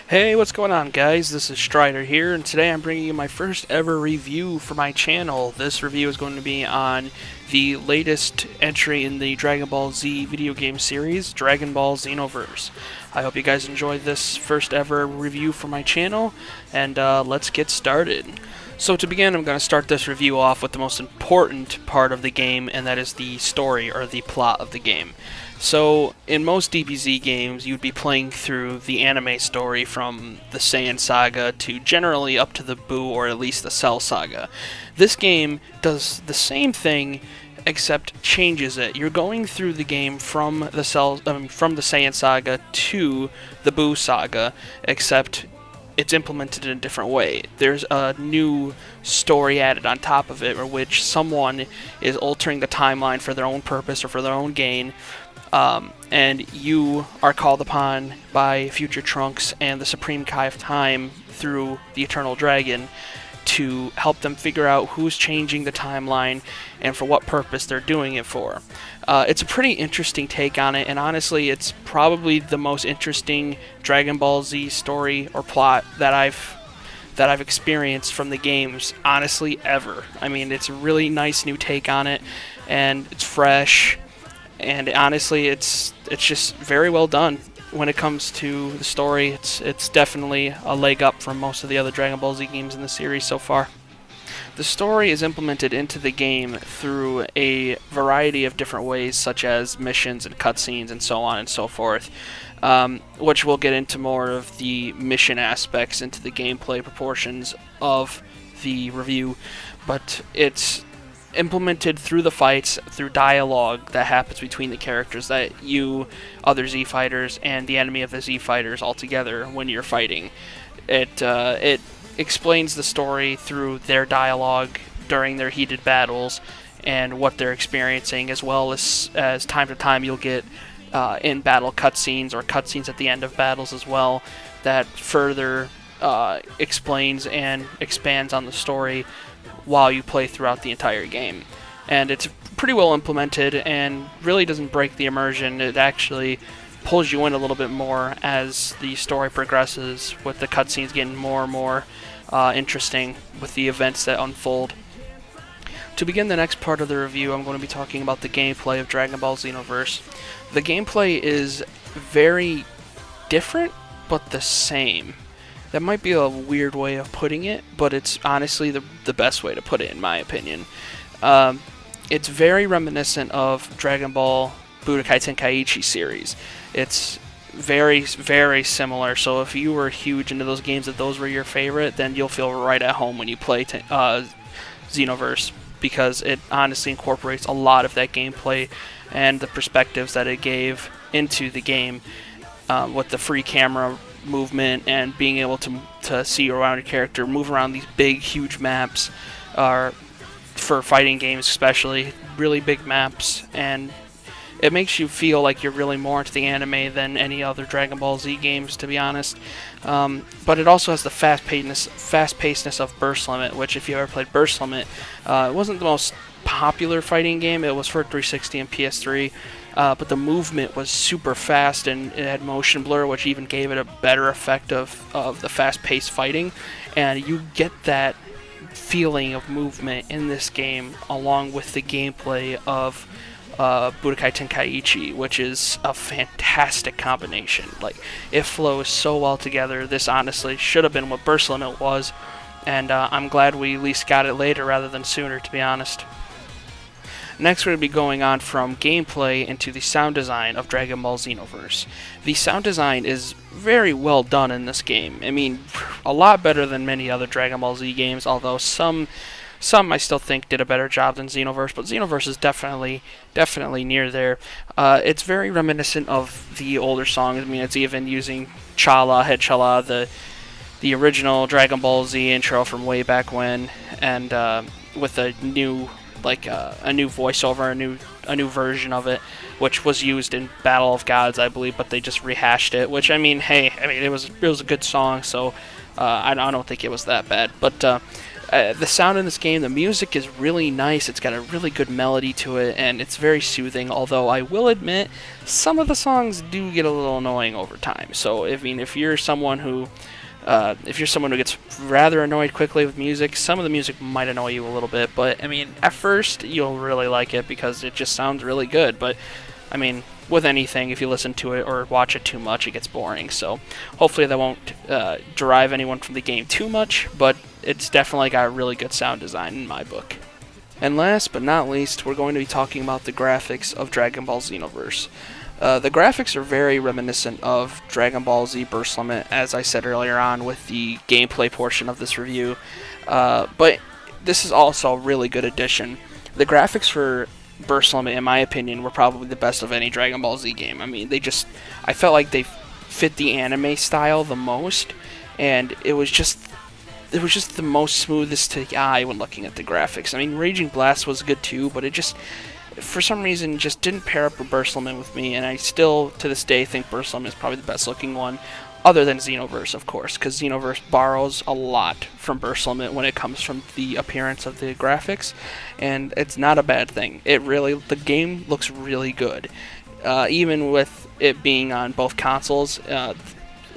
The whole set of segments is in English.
Hey, what's going on, guys? This is Strider here, and today I'm bringing you my first ever review for my channel. This review is going to be on the latest entry in the Dragon Ball Z video game series, Dragonball Xenoverse. I hope you guys enjoyed this first ever review for my channel, and let's get started. So to begin, I'm going to start this review off with the most important part of the game, and that is the story, or the plot of the game. So, in most DBZ games, you'd be playing through the anime story from the Saiyan Saga to generally up to the Buu or at least the Cell Saga. This game does the same thing, except changes it. You're going through the game from the Saiyan Saga to the Buu Saga, except it's implemented in a different way. There's a new story added on top of it, or which someone is altering the timeline for their own purpose or for their own gain. And you are called upon by Future Trunks and the Supreme Kai of Time through the Eternal Dragon to help them figure out who's changing the timeline and for what purpose they're doing it for. It's a pretty interesting take on it, and honestly, it's probably the most interesting Dragon Ball Z story or plot that I've experienced from the games, honestly, ever. I mean, it's a really nice new take on it, and it's fresh. And honestly, it's just very well done when it comes to the story. It's definitely a leg up from most of the other Dragon Ball Z games in the series so far. The story is implemented into the game through a variety of different ways, such as missions and cutscenes and so on and so forth, which we'll get into more of the mission aspects into the gameplay proportions of the review, but it's implemented through the fights, through dialogue that happens between the characters, that you, other Z fighters, and the enemy of the Z fighters all together when you're fighting. It explains the story through their dialogue during their heated battles and what they're experiencing, as well as time to time you'll get in-battle cutscenes or cutscenes at the end of battles as well that further explains and expands on the story while you play throughout the entire game. And it's pretty well implemented and really doesn't break the immersion. It actually pulls you in a little bit more as the story progresses, with the cutscenes getting more and more interesting with the events that unfold. To begin the next part of the review, I'm going to be talking about the gameplay of Dragon Ball Xenoverse. The gameplay is very different, but the same. That might be a weird way of putting it, but it's honestly the best way to put it, in my opinion. It's very reminiscent of Dragon Ball Budokai Tenkaichi series. It's very, very similar, so if you were huge into those games, if those were your favorite, then you'll feel right at home when you play Xenoverse, because it honestly incorporates a lot of that gameplay and the perspectives that it gave into the game, with the free camera movement and being able to see around your character, move around these big, huge maps, for fighting games especially, really big maps, and it makes you feel like you're really more into the anime than any other Dragon Ball Z games, to be honest. But it also has the fast-pacedness of Burst Limit, which, if you ever played Burst Limit, it wasn't the most popular fighting game. It was for 360 and PS3. But the movement was super fast, and it had motion blur, which even gave it a better effect of the fast-paced fighting. And you get that feeling of movement in this game, along with the gameplay of Budokai Tenkaichi, which is a fantastic combination. Like, it flows so well together. This honestly should have been what Burst Limit was, and I'm glad we at least got it later rather than sooner, to be honest. Next, we're going to be going on from gameplay into the sound design of Dragon Ball Xenoverse. The sound design is very well done in this game. I mean, a lot better than many other Dragon Ball Z games, although some I still think did a better job than Xenoverse, but Xenoverse is definitely near there. It's very reminiscent of the older songs. I mean, it's even using Chala, Head Chala, the original Dragon Ball Z intro from way back when, and with a new voiceover, a new version of it, which was used in Battle of Gods, I believe, but they just rehashed it. Which, it was a good song, so I don't think it was that bad. But The sound in this game, the music is really nice. It's got a really good melody to it, and it's very soothing. Although I will admit, some of the songs do get a little annoying over time. So, if you're someone who gets rather annoyed quickly with music, some of the music might annoy you a little bit. But at first you'll really like it because it just sounds really good. But with anything, if you listen to it or watch it too much, it gets boring. So hopefully that won't derive anyone from the game too much, but it's definitely got a really good sound design in my book. And last but not least, we're going to be talking about the graphics of Dragon Ball Xenoverse. The graphics are very reminiscent of Dragon Ball Z Burst Limit, as I said earlier on with the gameplay portion of this review, but this is also a really good addition. The graphics for Burst Limit, in my opinion, were probably the best of any Dragon Ball Z game. I felt like they fit the anime style the most, and it was just the most smoothest to the eye when looking at the graphics. Raging Blast was good too, but it just, for some reason, just didn't pair up with Burst Limit with me, and I still, to this day, think Burst Limit is probably the best looking one, other than Xenoverse, of course, because Xenoverse borrows a lot from Burst Limit when it comes from the appearance of the graphics, and it's not a bad thing. The game looks really good, even with it being on both consoles,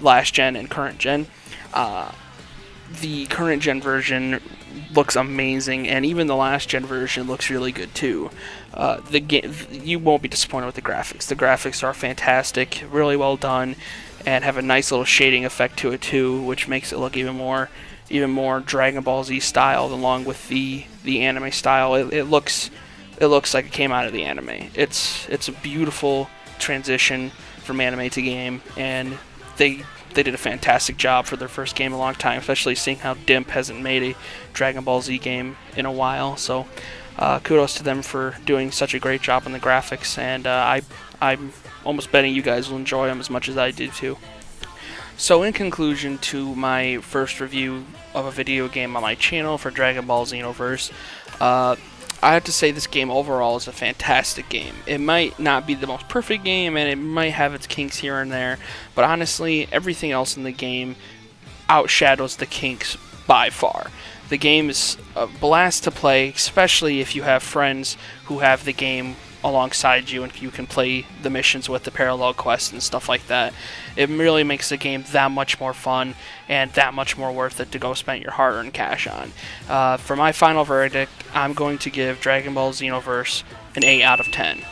last gen and current gen. The current gen version looks amazing, and even the last gen version looks really good too. The game, you won't be disappointed with the graphics. The graphics are fantastic, really well done, and have a nice little shading effect to it too, which makes it look even more Dragon Ball Z styled, along with the anime style. It looks like it came out of the anime. It's a beautiful transition from anime to game, and they did a fantastic job for their first game in a long time, especially seeing how DIMP hasn't made a Dragon Ball Z game in a while. So kudos to them for doing such a great job on the graphics, and I'm almost betting you guys will enjoy them as much as I do too. So in conclusion to my first review of a video game on my channel for Dragon Ball Xenoverse, I have to say this game overall is a fantastic game. It might not be the most perfect game, and it might have its kinks here and there, but honestly, everything else in the game outshadows the kinks by far. The game is a blast to play, especially if you have friends who have the game alongside you and you can play the missions with the parallel quests and stuff like that. It really makes the game that much more fun and that much more worth it to go spend your hard-earned cash on. For my final verdict, I'm going to give Dragon Ball Xenoverse an 8 out of 10.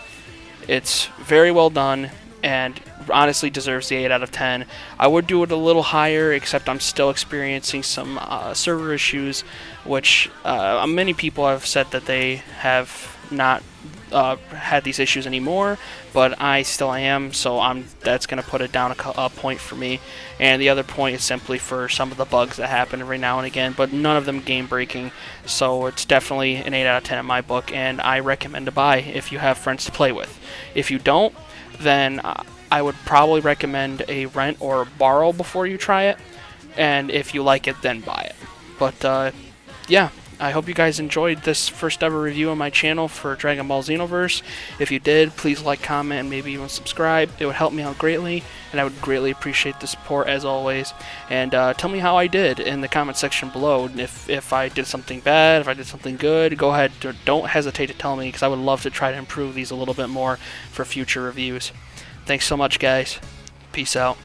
It's very well done and honestly deserves the 8 out of 10. I would do it a little higher, except I'm still experiencing some server issues, which many people have said that they have not had these issues anymore, but I still am, so that's going to put it down a point for me. And the other point is simply for some of the bugs that happen every now and again, but none of them game breaking, so it's definitely an 8 out of 10 in my book, and I recommend to buy if you have friends to play with. If you don't, then I would probably recommend a rent or borrow before you try it, and if you like it, then buy it. But yeah, I hope you guys enjoyed this first ever review on my channel for Dragon Ball Xenoverse. If you did, please like, comment, and maybe even subscribe. It would help me out greatly, and I would greatly appreciate the support as always. And tell me how I did in the comment section below. If I did something bad, if I did something good, go ahead. Don't hesitate to tell me, because I would love to try to improve these a little bit more for future reviews. Thanks so much, guys. Peace out.